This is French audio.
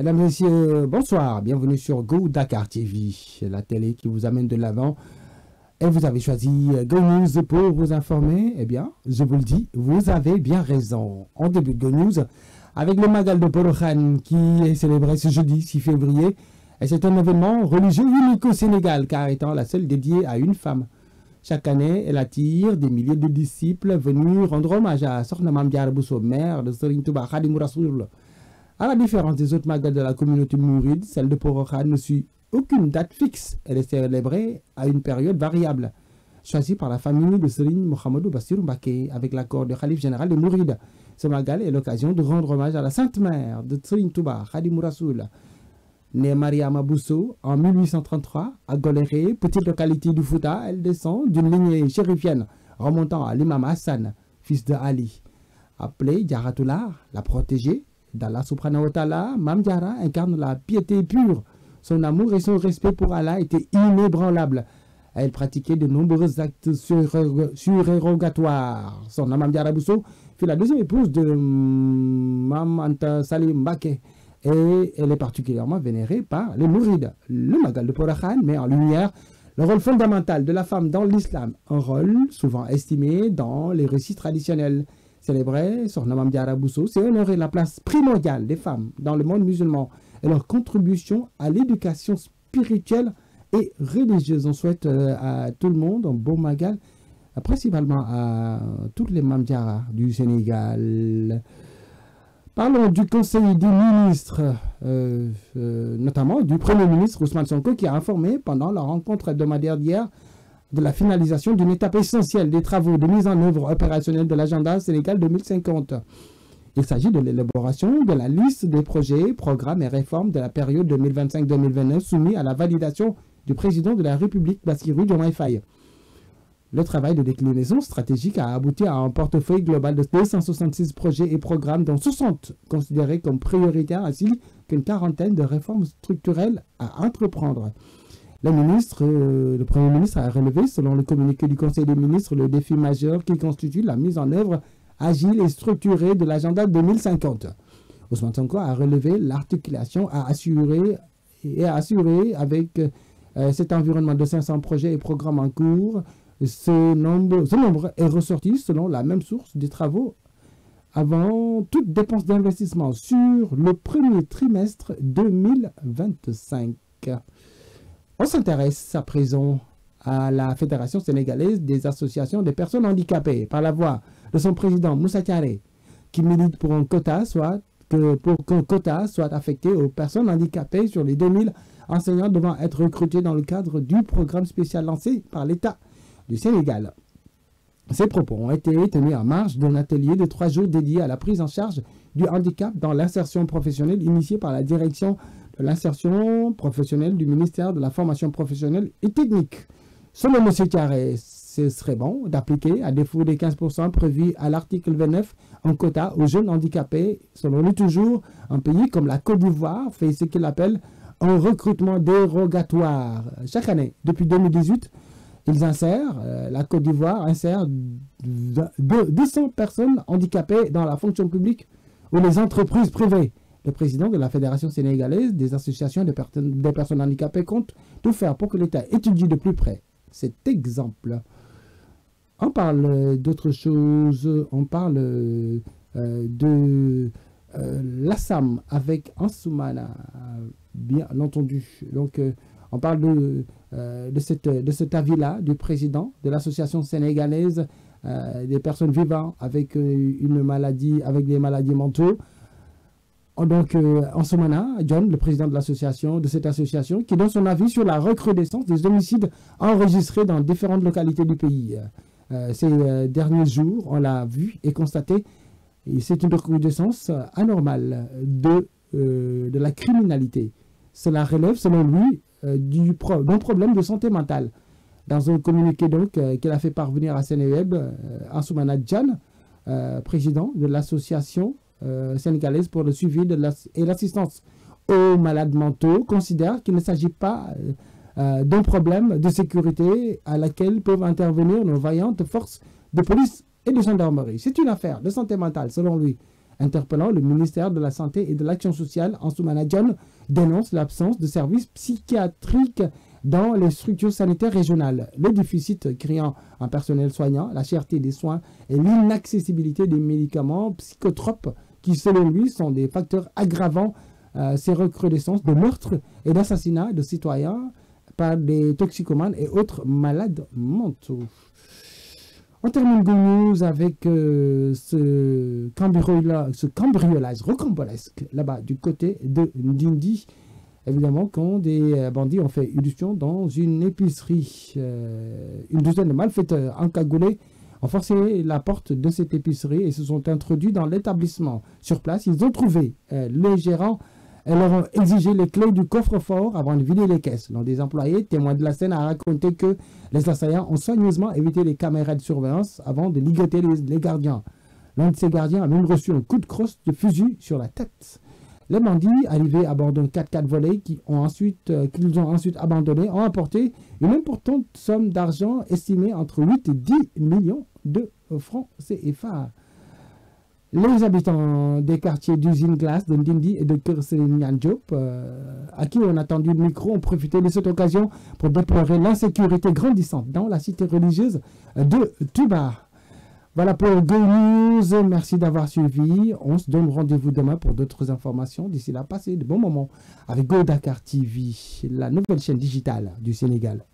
Mesdames et messieurs, bonsoir. Bienvenue sur Go Dakar TV, la télé qui vous amène de l'avant. Et vous avez choisi Go News pour vous informer. Eh bien, je vous le dis, vous avez bien raison. On débute Go News avec le Magal de Porokhane qui est célébré ce jeudi 6 février. Et c'est un événement religieux unique au Sénégal, car étant la seule dédiée à une femme. Chaque année, elle attire des milliers de disciples venus rendre hommage à Sokhna Mame Diarra Bousso, mère de Serigne Touba Khadimou Rassoul. À la différence des autres magas de la communauté mouride, celle de Porokhane ne suit aucune date fixe. Elle est célébrée à une période variable, choisie par la famille de Serigne Mohamedou Bassirou Mbacké avec l'accord du Khalife général des Mourides. Ce magal est l'occasion de rendre hommage à la Sainte Mère de Serigne Touba Khadimou Rassoul. Née Mariama Bousso en 1833 à Goléré, petite localité du Fouta, elle descend d'une lignée chérifienne remontant à l'imam Hassan, fils de Ali. Appelée Diaratoula, la protégée d'Allah subhanahu wa ta'ala, Mame Diarra incarne la piété pure. Son amour et son respect pour Allah étaient inébranlables. Elle pratiquait de nombreux actes surérogatoires. Son nom Mame Diarra Bousso fut la deuxième épouse de Mame Anta Salim Mbacké et elle est particulièrement vénérée par les Mourides. Le Magal de Porokhane met en lumière le rôle fondamental de la femme dans l'islam, un rôle souvent estimé dans les récits traditionnels. Célébrer Sokhna Mame Diarra Bousso, c'est honorer la place primordiale des femmes dans le monde musulman et leur contribution à l'éducation spirituelle et religieuse. On souhaite à tout le monde un beau Magal, principalement à toutes les Mame Diarra du Sénégal. Parlons du Conseil des ministres, notamment du Premier ministre Ousmane Sonko qui a informé pendant la rencontre hebdomadaire d'hier de la finalisation d'une étape essentielle des travaux de mise en œuvre opérationnelle de l'agenda Sénégal 2050. Il s'agit de l'élaboration de la liste des projets, programmes et réformes de la période 2025-2029 soumis à la validation du président de la République, Bassirou Diomaye Faye. Le travail de déclinaison stratégique a abouti à un portefeuille global de 266 projets et programmes, dont 60 considérés comme prioritaires, ainsi qu'une quarantaine de réformes structurelles à entreprendre. Le Premier ministre a relevé, selon le communiqué du Conseil des ministres, le défi majeur qui constitue la mise en œuvre agile et structurée de l'agenda 2050. Ousmane Sonko a relevé l'articulation à assurer avec cet environnement de 500 projets et programmes en cours. Ce nombre est ressorti selon la même source des travaux avant toute dépense d'investissement sur le premier trimestre 2025. On s'intéresse à présent à la Fédération sénégalaise des associations des personnes handicapées par la voix de son président Moussa Thiaré, qui milite pour qu'un quota soit affecté aux personnes handicapées sur les 2000 enseignants devant être recrutés dans le cadre du programme spécial lancé par l'État du Sénégal. Ces propos ont été tenus en marge d'un atelier de 3 jours dédié à la prise en charge du handicap dans l'insertion professionnelle initié par la direction de l'insertion professionnelle du ministère de la formation professionnelle et technique. Selon M. Thiaré, ce serait bon d'appliquer, à défaut des 15% prévus à l'article 29, un quota aux jeunes handicapés. Selon lui toujours, un pays comme la Côte d'Ivoire fait ce qu'il appelle un recrutement dérogatoire. Chaque année, depuis 2018, la Côte d'Ivoire insère 200 personnes handicapées dans la fonction publique ou les entreprises privées. Le président de la Fédération sénégalaise des associations des personnes handicapées compte tout faire pour que l'État étudie de plus près cet exemple. On parle d'autre chose, on parle de l'Assam avec Ansoumana, bien entendu. Donc, on parle de cet avis-là du président de l'association sénégalaise des personnes vivant avec une maladie, avec des maladies mentaux. Donc, Ansoumana John, le président de cette association, qui donne son avis sur la recrudescence des homicides enregistrés dans différentes localités du pays. Ces derniers jours, on l'a vu et constaté, c'est une recrudescence anormale de la criminalité. Cela relève, selon lui, d'un problème de santé mentale. Dans un communiqué donc qu'il a fait parvenir à Sénéweb, Ansoumana John, président de l'association sénégalaise pour le suivi et l'assistance aux malades mentaux, considère qu'il ne s'agit pas d'un problème de sécurité à laquelle peuvent intervenir nos vaillantes forces de police et de gendarmerie. C'est une affaire de santé mentale, selon lui. Interpellant le ministère de la Santé et de l'Action sociale, Ansoumana Dione dénonce l'absence de services psychiatriques dans les structures sanitaires régionales. Le déficit criant en personnel soignant, la cherté des soins et l'inaccessibilité des médicaments psychotropes qui, selon lui, sont des facteurs aggravant ces recrudescences de meurtres et d'assassinats de citoyens par des toxicomanes et autres malades mentaux. On termine Go News avec ce cambriolage rocambolesque là-bas du côté de Ndindi. Évidemment, quand des bandits ont fait irruption dans une épicerie, une douzaine de malfaiteurs encagoulés ont forcé la porte de cette épicerie et se sont introduits dans l'établissement. Sur place, ils ont trouvé les gérants et leur ont exigé les clés du coffre-fort avant de vider les caisses. L'un des employés, témoin de la scène, a raconté que les assaillants ont soigneusement évité les caméras de surveillance avant de ligoter les gardiens. L'un de ces gardiens a même reçu un coup de crosse de fusil sur la tête. Les bandits, arrivés à bord d'un 4x4 volé qu'ils ont ensuite abandonné, ont apporté une importante somme d'argent estimée entre 8 et 10 millions de francs CFA. Les habitants des quartiers d'Usine Glace, de Ndindi et de Kersenyan-Diop, à qui on a tendu le micro, ont profité de cette occasion pour déplorer l'insécurité grandissante dans la cité religieuse de Touba. Voilà pour Go News. Merci d'avoir suivi. On se donne rendez-vous demain pour d'autres informations. D'ici là, passez de bons moments avec Go Dakar TV, la nouvelle chaîne digitale du Sénégal.